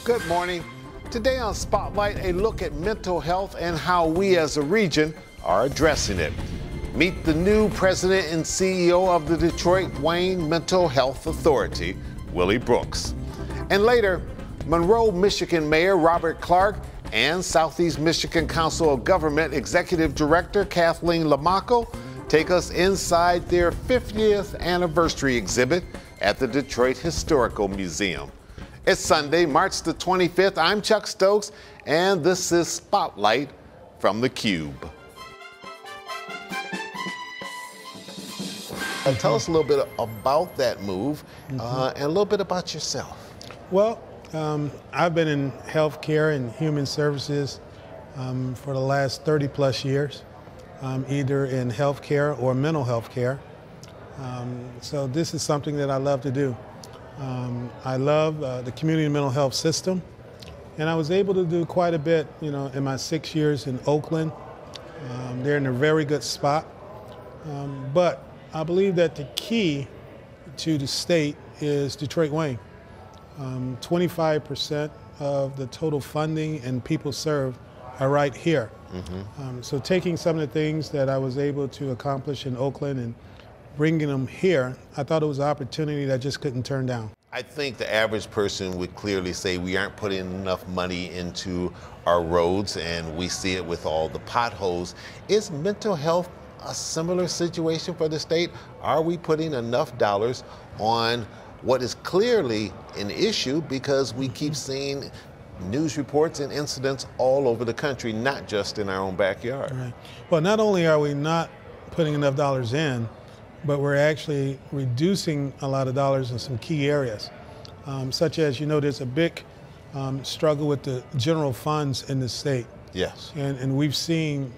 Good morning. Today on Spotlight, a look at mental health and how we as a region are addressing it. Meet the new president and CEO of the Detroit-Wayne Mental Health Authority, Willie Brooks. And later, Monroe, Michigan Mayor Robert Clark and Southeast Michigan Council of Government Executive Director Kathleen Lamaco take us inside their 50th anniversary exhibit at the Detroit Historical Museum. It's Sunday, March the 25th. I'm Chuck Stokes, and this is Spotlight from theCUBE. Tell us a little bit about that move and a little bit about yourself. Well, I've been in healthcare and human services for the last 30 plus years, either in healthcare or mental health care. So this is something that I love to do. I love the community mental health system, and I was able to do quite a bit, in my 6 years in Oakland. They're in a very good spot, but I believe that the key to the state is Detroit-Wayne. 25% of the total funding and people served are right here. So taking some of the things that I was able to accomplish in Oakland and bringing them here, I thought it was an opportunity that I just couldn't turn down. I think the average person would clearly say we aren't putting enough money into our roads, and we see it with all the potholes. Is mental health a similar situation for the state? Are we putting enough dollars on what is clearly an issue, because we keep seeing news reports and incidents all over the country, not just in our own backyard? Right. Well, not only are we not putting enough dollars in, but we're actually reducing a lot of dollars in some key areas, such as, there's a big struggle with the general funds in the state. Yes. And we've seen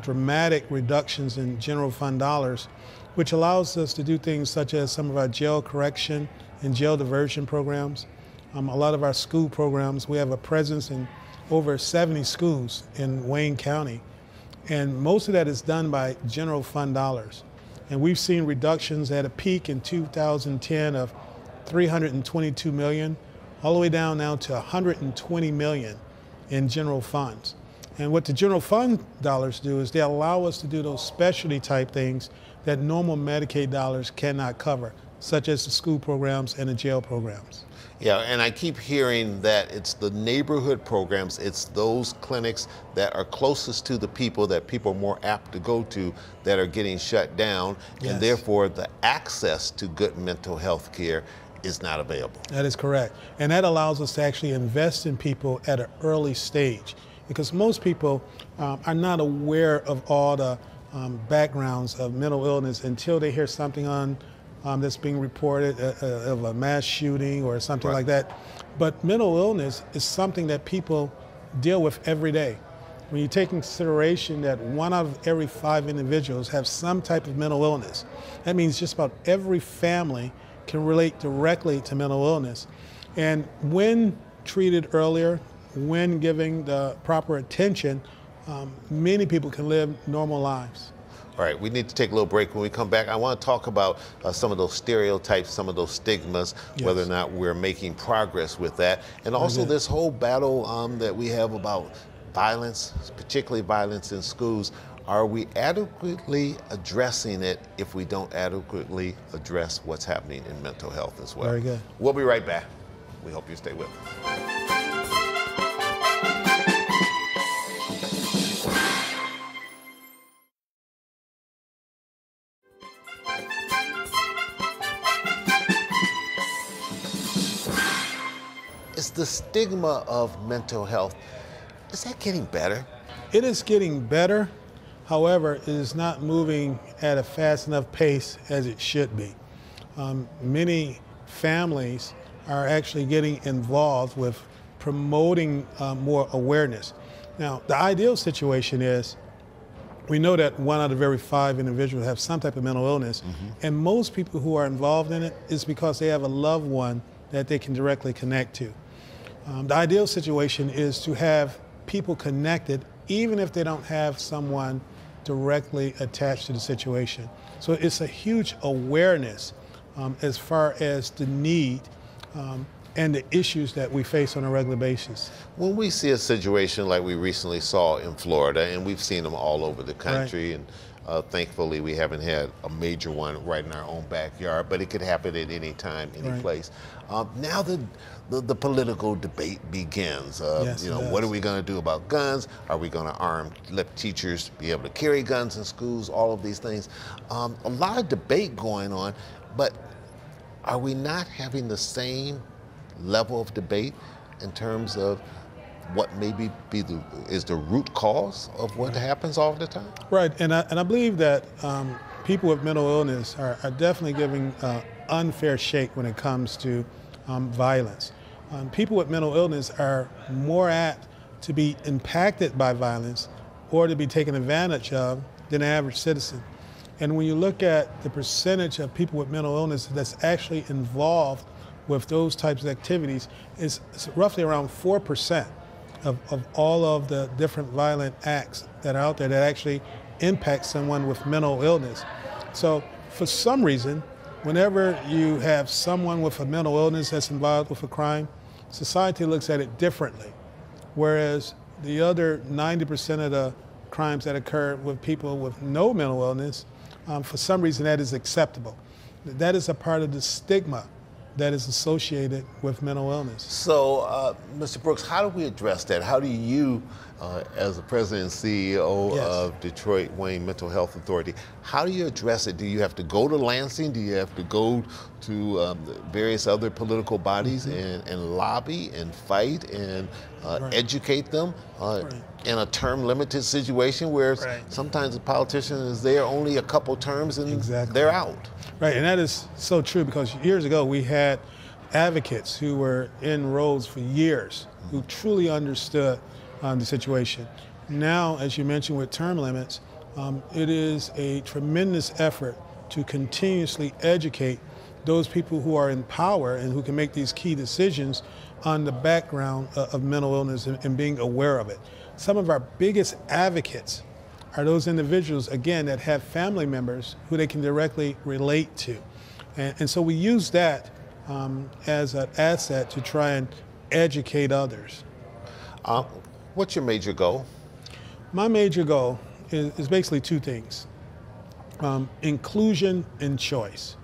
dramatic reductions in general fund dollars, which allows us to do things such as some of our jail correction and jail diversion programs. A lot of our school programs, we have a presence in over 70 schools in Wayne County, and most of that is done by general fund dollars. And we've seen reductions at a peak in 2010 of $322 million, all the way down now to $120 million in general funds. And what the general fund dollars do is they allow us to do those specialty type things that normal Medicaid dollars cannot cover, such as the school programs and the jail programs. Yeah, and I keep hearing that it's the neighborhood programs, it's those clinics that are closest to the people, that people are more apt to go to, that are getting shut down, Yes. and therefore the access to good mental health care is not available. That is correct. And that allows us to actually invest in people at an early stage, because most people are not aware of all the backgrounds of mental illness until they hear something on that's being reported of a mass shooting or something Right. like that. But mental illness is something that people deal with every day. When you take in consideration that 1 out of every 5 individuals have some type of mental illness, that means just about every family can relate directly to mental illness. And when treated earlier, when giving the proper attention, many people can live normal lives. All right, we need to take a little break. When we come back, I want to talk about some of those stereotypes, some of those stigmas, Yes. whether or not we're making progress with that. And also this whole battle that we have about violence, particularly violence in schools. Are we adequately addressing it if we don't adequately address what's happening in mental health as well? Very good. We'll be right back. We hope you stay with us. Is the stigma of mental health, is that getting better? It is getting better. However, it is not moving at a fast enough pace as it should be. Many families are actually getting involved with promoting more awareness. Now, the ideal situation is, we know that 1 out of every 5 individuals have some type of mental illness, and most people who are involved in it is because they have a loved one that they can directly connect to. The ideal situation is to have people connected, even if they don't have someone directly attached to the situation. So it's a huge awareness as far as the need and the issues that we face on a regular basis. When we see a situation like we recently saw in Florida, and we've seen them all over the country, and thankfully we haven't had a major one right in our own backyard, but it could happen at any time, any place. Now the political debate begins. Yes, you know, what are we going to do about guns? Are we going to let teachers be able to carry guns in schools? All of these things. A lot of debate going on, but are we not having the same level of debate in terms of what maybe is the root cause of what happens all the time? Right, and I believe that people with mental illness are definitely giving unfair shake when it comes to violence. People with mental illness are more apt to be impacted by violence or to be taken advantage of than the average citizen. And when you look at the percentage of people with mental illness that's actually involved with those types of activities, it's roughly around 4% of all of the different violent acts that are out there that actually impact someone with mental illness. So for some reason, whenever you have someone with a mental illness that's involved with a crime, society looks at it differently. Whereas the other 90% of the crimes that occur with people with no mental illness, for some reason that is acceptable. That is a part of the stigma that is associated with mental illness. So, Mr. Brooks, how do we address that? How do you, as the president and CEO of Detroit Wayne Mental Health Authority, how do you address it? Do you have to go to Lansing? Do you have to go to various other political bodies and lobby and fight and educate them in a term-limited situation where sometimes the politician is there only a couple terms and they're out? Right, and that is so true, because years ago we had advocates who were in roles for years who truly understood the situation. Now, as you mentioned, with term limits, it is a tremendous effort to continuously educate those people who are in power and who can make these key decisions on the background of mental illness and being aware of it. Some of our biggest advocates are those individuals, again, that have family members who they can directly relate to. And so we use that as an asset to try and educate others. What's your major goal? My major goal is basically two things: inclusion and choice.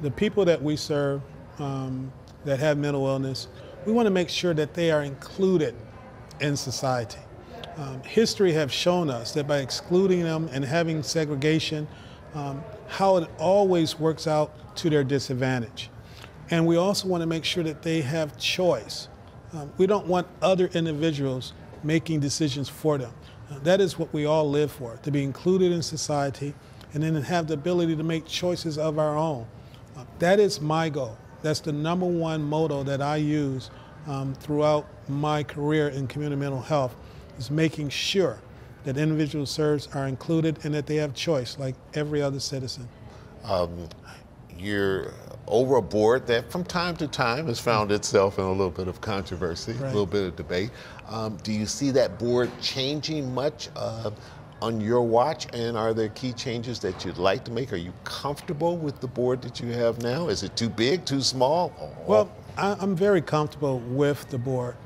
The people that we serve that have mental illness, we want to make sure that they are included in society. History have shown us that by excluding them and having segregation, how it always works out to their disadvantage. And we also want to make sure that they have choice. We don't want other individuals making decisions for them. That is what we all live for, to be included in society and then have the ability to make choices of our own. That is my goal. That's the #1 motto that I use throughout my career in community mental health, is making sure that individual serves are included and that they have choice like every other citizen. You're over a board that from time to time has found itself in a little bit of controversy, a little bit of debate. Do you see that board changing much on your watch, and are there key changes that you'd like to make? Are you comfortable with the board that you have now? Is it too big, too small? Well, I'm very comfortable with the board.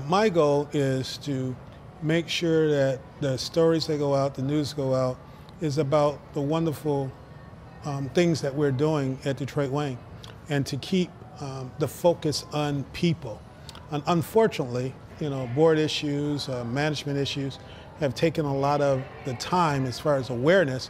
My goal is to make sure that the stories that go out, the news go out, is about the wonderful things that we're doing at Detroit Wayne, and to keep the focus on people. And unfortunately, you know, board issues, management issues have taken a lot of the time as far as awareness,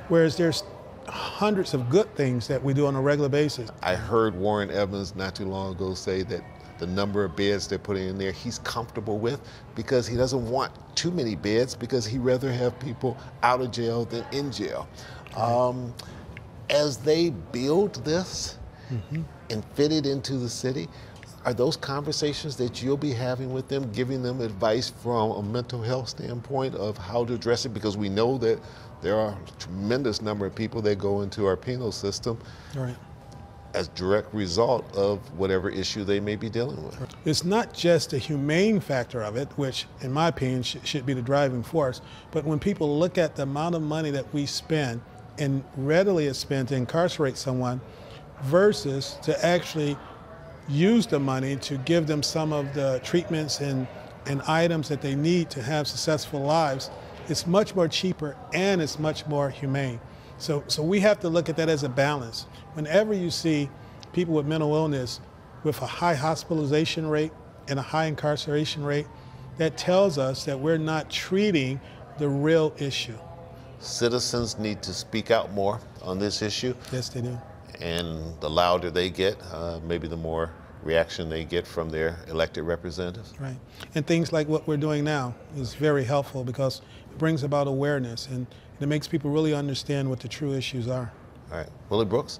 whereas there's hundreds of good things that we do on a regular basis. I heard Warren Evans not too long ago say that the number of beds they're putting in there, he's comfortable with, because he doesn't want too many beds, because he'd rather have people out of jail than in jail. As they build this and fit it into the city, are those conversations that you'll be having with them, giving them advice from a mental health standpoint of how to address it? Because we know that there are a tremendous number of people that go into our penal system as direct result of whatever issue they may be dealing with. It's not just the humane factor of it, which in my opinion should be the driving force, but when people look at the amount of money that we spend and readily is spent to incarcerate someone versus to actually use the money to give them some of the treatments and items that they need to have successful lives, it's much more cheaper and it's much more humane. So we have to look at that as a balance. Whenever you see people with mental illness with a high hospitalization rate and a high incarceration rate, that tells us that we're not treating the real issue. Citizens need to speak out more on this issue. Yes, they do. And the louder they get, maybe the more reaction they get from their elected representatives. Right. And things like what we're doing now is very helpful because it brings about awareness and it makes people really understand what the true issues are. All right. Willie Brooks,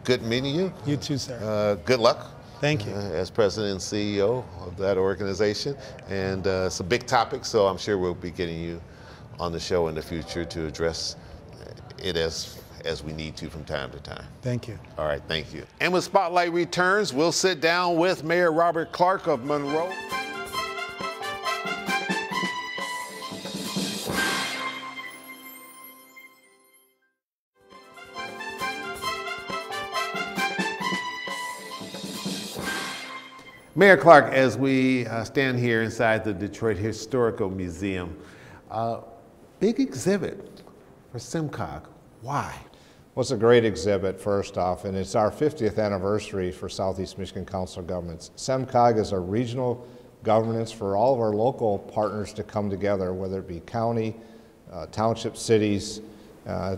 good meeting you. You too, sir. Good luck. Thank you. As president and CEO of that organization. And it's a big topic, so I'm sure we'll be getting you on the show in the future to address it as we need to from time to time. Thank you. All right, thank you. And when Spotlight returns, we'll sit down with Mayor Robert Clark of Monroe. Mayor Clark, as we stand here inside the Detroit Historical Museum, big exhibit for SEMCOG. Why? Well, it's a great exhibit, first off, and it's our 50th anniversary for Southeast Michigan Council of Governments. SEMCOG is a regional governance for all of our local partners to come together, whether it be county, township, cities,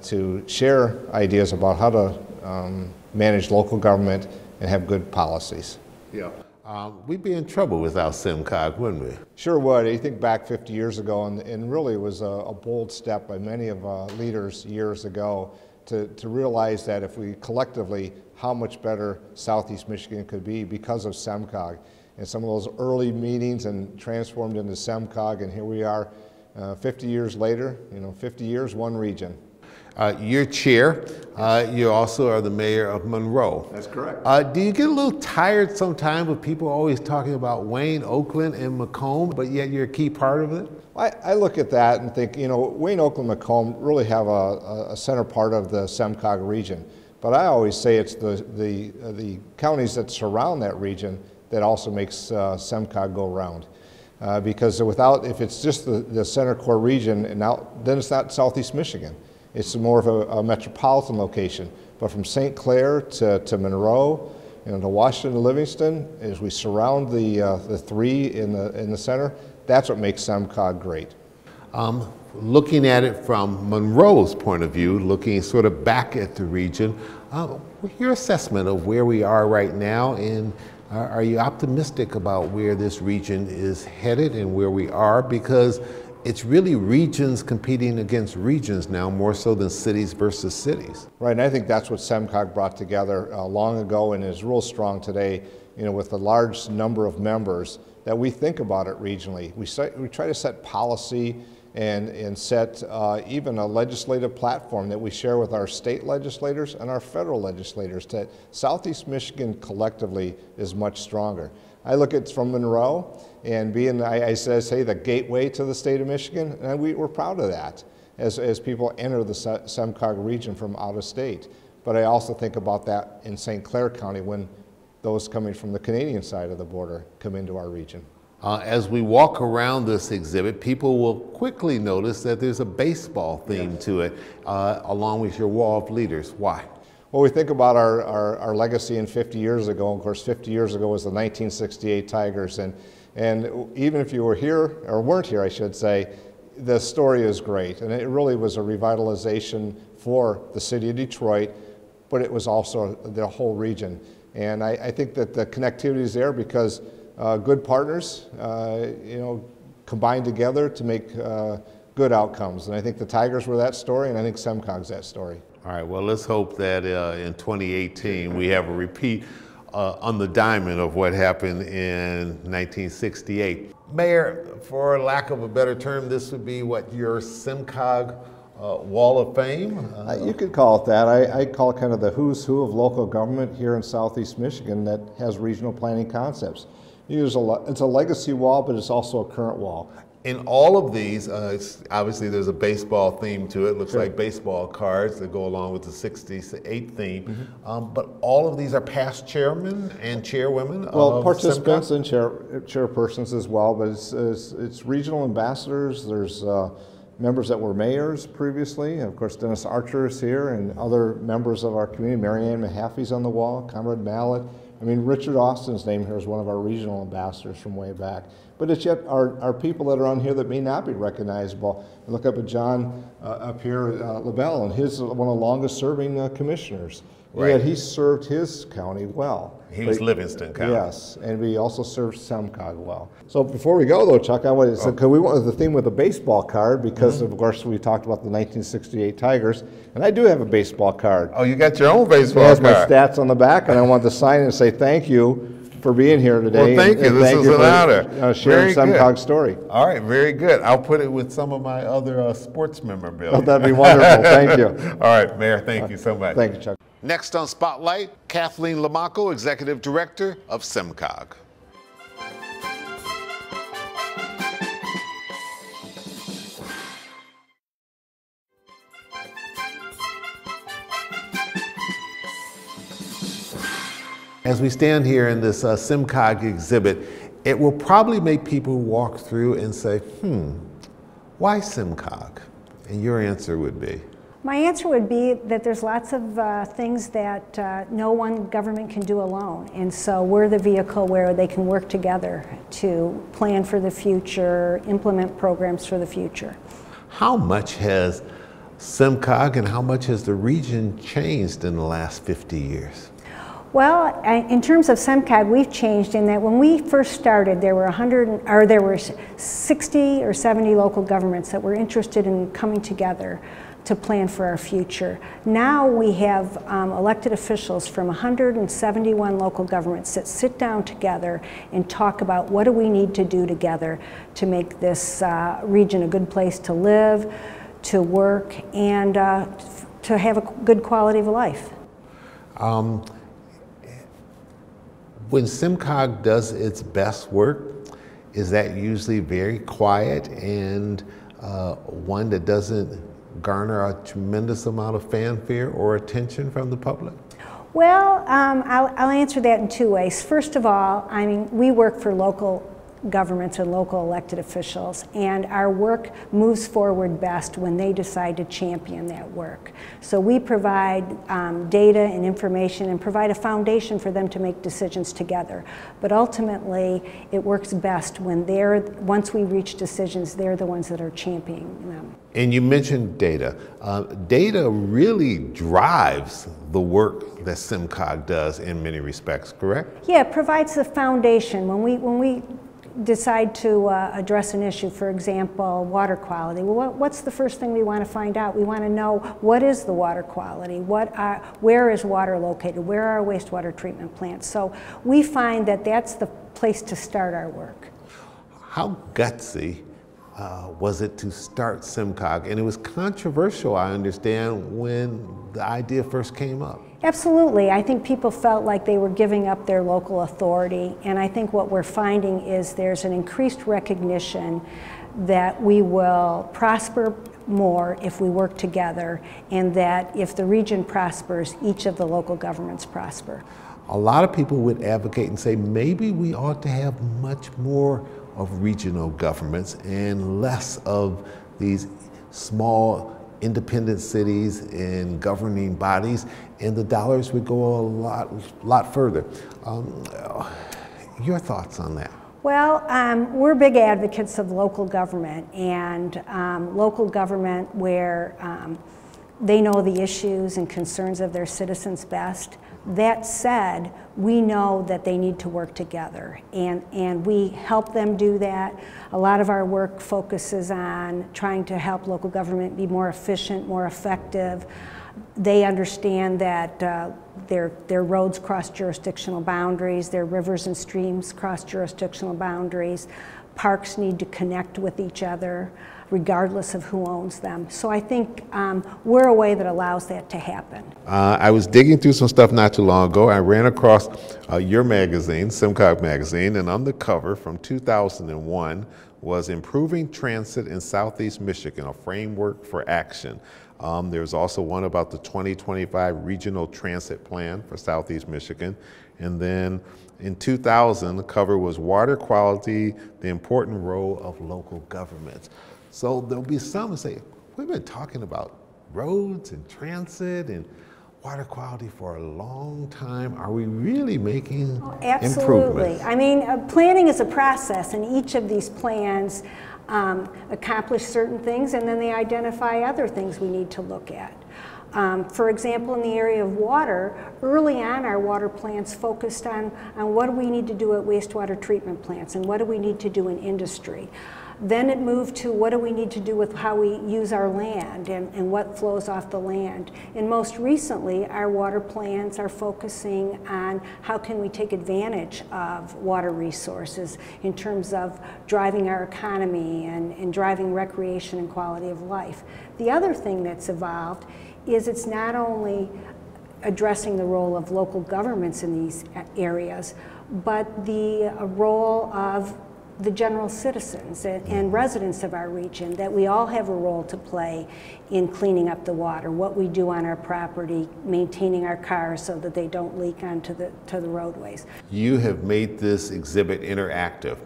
to share ideas about how to manage local government and have good policies. Yeah. We'd be in trouble without SEMCOG, wouldn't we? Sure would. You think back 50 years ago, and really it was a bold step by many of leaders years ago to realize that if we collectively, how much better Southeast Michigan could be because of SEMCOG. And some of those early meetings and transformed into SEMCOG, and here we are 50 years later, 50 years, one region. You're chair. You also are the mayor of Monroe. That's correct. Do you get a little tired sometimes with people always talking about Wayne, Oakland, and Macomb, but yet you're a key part of it? I look at that and think, Wayne, Oakland, Macomb really have a center part of the SEMCOG region. But I always say it's the counties that surround that region that also makes SEMCOG go round. Because if it's just the center core region, then it's not Southeast Michigan. It's more of a metropolitan location. But from St. Clair to Monroe, to Washington and Livingston, as we surround the three in the center, that's what makes SEMCOG great. Looking at it from Monroe's point of view, looking sort of back at the region, your assessment of where we are right now, and are you optimistic about where this region is headed and where we are? Because it's really regions competing against regions now, more so than cities versus cities. Right, and I think that's what SEMCOG brought together long ago and is real strong today, with a large number of members, that we think about it regionally. We try to set policy and set even a legislative platform that we share with our state legislators and our federal legislators, that Southeast Michigan collectively is much stronger. I look at it from Monroe and being, I say, the gateway to the state of Michigan, and we're proud of that as people enter the SEMCOG region from out of state. But I also think about that in St. Clair County when those coming from the Canadian side of the border come into our region. As we walk around this exhibit, people will quickly notice that there's a baseball theme to it, along with your wall of leaders. Why? Well, we think about our legacy in 50 years ago. Of course, 50 years ago was the 1968 Tigers, and even if you were here, or weren't here, I should say, the story is great, and it really was a revitalization for the city of Detroit, but it was also the whole region. And I think that the connectivity is there because good partners, combine together to make good outcomes. And I think the Tigers were that story, and I think SEMCOG's that story. All right, well, let's hope that in 2018 we have a repeat on the diamond of what happened in 1968. Mayor, for lack of a better term, this would be what, your SEMCOG Wall of Fame? You could call it that. I call it kind of the who's who of local government here in Southeast Michigan that has regional planning concepts. It's a legacy wall, but it's also a current wall. In all of these, obviously there's a baseball theme to it. Looks like baseball cards that go along with the 68 theme. But all of these are past chairmen and chairwomen of participants SEMCOG? and chairpersons as well, but it's regional ambassadors. There's members that were mayors previously. Of course, Dennis Archer is here, and other members of our community. Marianne Mahaffey's on the wall, Conrad Mallett. I mean, Richard Austin's name here is one of our regional ambassadors from way back. But it's yet our people that are on here that may not be recognizable. Look up at John up here, LaBelle, and he's one of the longest serving commissioners. Right. Yet he served his county well. He was Livingston County. Yes, and we also served SEMCOG well. So before we go though, Chuck, I wanted to say, because we went with the theme with the baseball card, because of course we talked about the 1968 Tigers, and I do have a baseball card. Oh, you got your own baseball card. It has my stats on the back, and I wanted to sign it and say thank you for being here today. Well, thank you. This is an honor. Sharing SEMCOG's story. All right, very good. I'll put it with some of my other sports memorabilia. Oh, that'd be wonderful. Thank you. All right, Mayor, thank you so much. Thank you, Chuck. Next on Spotlight, Kathleen Lamaco, Executive Director of SEMCOG. As we stand here in this SEMCOG exhibit, it will probably make people walk through and say, why SEMCOG? And your answer would be? My answer would be that there's lots of things that no one government can do alone. And so we're the vehicle where they can work together to plan for the future, implement programs for the future. How much has SEMCOG and how much has the region changed in the last 50 years? Well, in terms of SEMCOG, we've changed in that when we first started, there were 60 or 70 local governments that were interested in coming together to plan for our future. Now we have elected officials from 171 local governments that sit down together and talk about what do we need to do together to make this region a good place to live, to work, and to have a good quality of life. When SEMCOG does its best work, is that usually very quiet and one that doesn't garner a tremendous amount of fanfare or attention from the public? Well, I'll answer that in two ways. First of all, I mean, we work for local governments and local elected officials, and our work moves forward best when they decide to champion that work. So we provide data and information and provide a foundation for them to make decisions together. But ultimately, it works best when once we reach decisions, they're the ones that are championing them. And you mentioned data. Data really drives the work that SEMCOG does in many respects, correct? Yeah, it provides the foundation. When we decide to address an issue, for example, water quality, well, what's the first thing we want to find out? We want to know, what is the water quality? Where is water located? Where are our wastewater treatment plants? So we find that that's the place to start our work. How gutsy was it to start SEMCOG? And it was controversial, I understand, when the idea first came up. Absolutely. I think people felt like they were giving up their local authority, and I think what we're finding is there's an increased recognition that we will prosper more if we work together, and that if the region prospers, each of the local governments prosper. A lot of people would advocate and say maybe we ought to have much more of regional governments and less of these small independent cities and governing bodies, and the dollars would go a lot further. Your thoughts on that? Well, we're big advocates of local government, and local government where they know the issues and concerns of their citizens best. That said, we know that they need to work together, and we help them do that. A lot of our work focuses on trying to help local government be more efficient, more effective. They understand that their roads cross jurisdictional boundaries, their rivers and streams cross jurisdictional boundaries, Parks need to connect with each other regardless of who owns them. So I think we're a way that allows that to happen. I was digging through some stuff not too long ago. I ran across your magazine, SEMCOG magazine, and on the cover from 2001 was Improving Transit in Southeast Michigan, a Framework for Action. There's also one about the 2025 Regional Transit Plan for Southeast Michigan. And then in 2000, the cover was Water Quality, the Important Role of Local Governments. So there'll be some who say, we've been talking about roads and transit and water quality for a long time. Are we really making Absolutely. improvements? I mean, planning is a process, and each of these plans accomplish certain things, and then they identify other things we need to look at. For example, in the area of water, early on our water plans focused on what do we need to do at wastewater treatment plants and what do we need to do in industry. Then it moved to what do we need to do with how we use our land and what flows off the land. And most recently, our water plans are focusing on how can we take advantage of water resources in terms of driving our economy and driving recreation and quality of life. The other thing that's evolved is it's not only addressing the role of local governments in these areas, but the role of the general citizens and residents of our region, that we all have a role to play in cleaning up the water, what we do on our property, maintaining our cars so that they don't leak onto the roadways. You have made this exhibit interactive.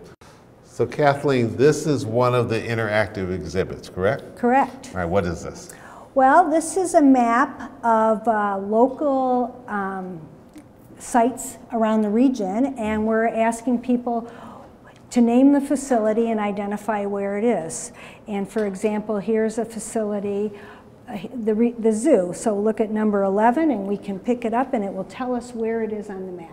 So Kathleen, this is one of the interactive exhibits, correct? Correct. All right, what is this? Well, this is a map of local sites around the region, and we're asking people to name the facility and identify where it is. And for example, here's a facility, the zoo. So look at number 11 and we can pick it up and it will tell us where it is on the map.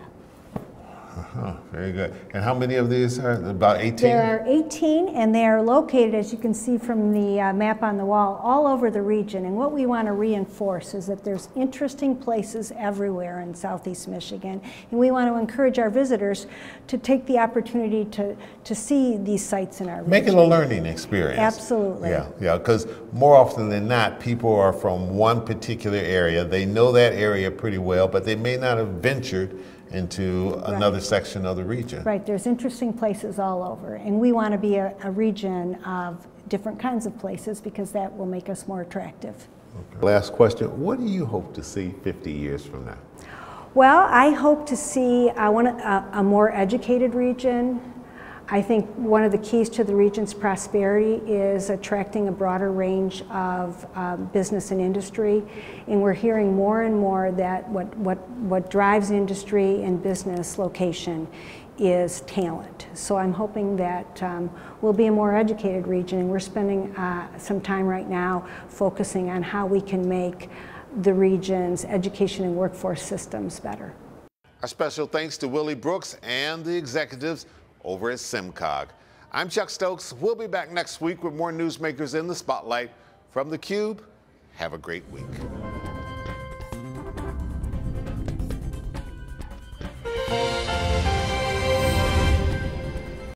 Very good. And how many of these are? About 18? There are 18, and they are located, as you can see from the map on the wall, all over the region. And what we want to reinforce is that there's interesting places everywhere in Southeast Michigan, and we want to encourage our visitors to take the opportunity to see these sites in our region. Make it a learning experience. Absolutely. Yeah, because more often than not, people are from one particular area. They know that area pretty well, but they may not have ventured into another section of the region. Right, there's interesting places all over, and we want to be a region of different kinds of places because that will make us more attractive. Okay. Last question, what do you hope to see 50 years from now? Well, I hope to see a more educated region. I think one of the keys to the region's prosperity is attracting a broader range of business and industry, and we're hearing more and more that what drives industry and business location is talent. So I'm hoping that we'll be a more educated region, and we're spending some time right now focusing on how we can make the region's education and workforce systems better. Our special thanks to Willie Brooks and the executives over at SEMCOG. I'm Chuck Stokes. We'll be back next week with more newsmakers in the spotlight. From theCUBE, have a great week.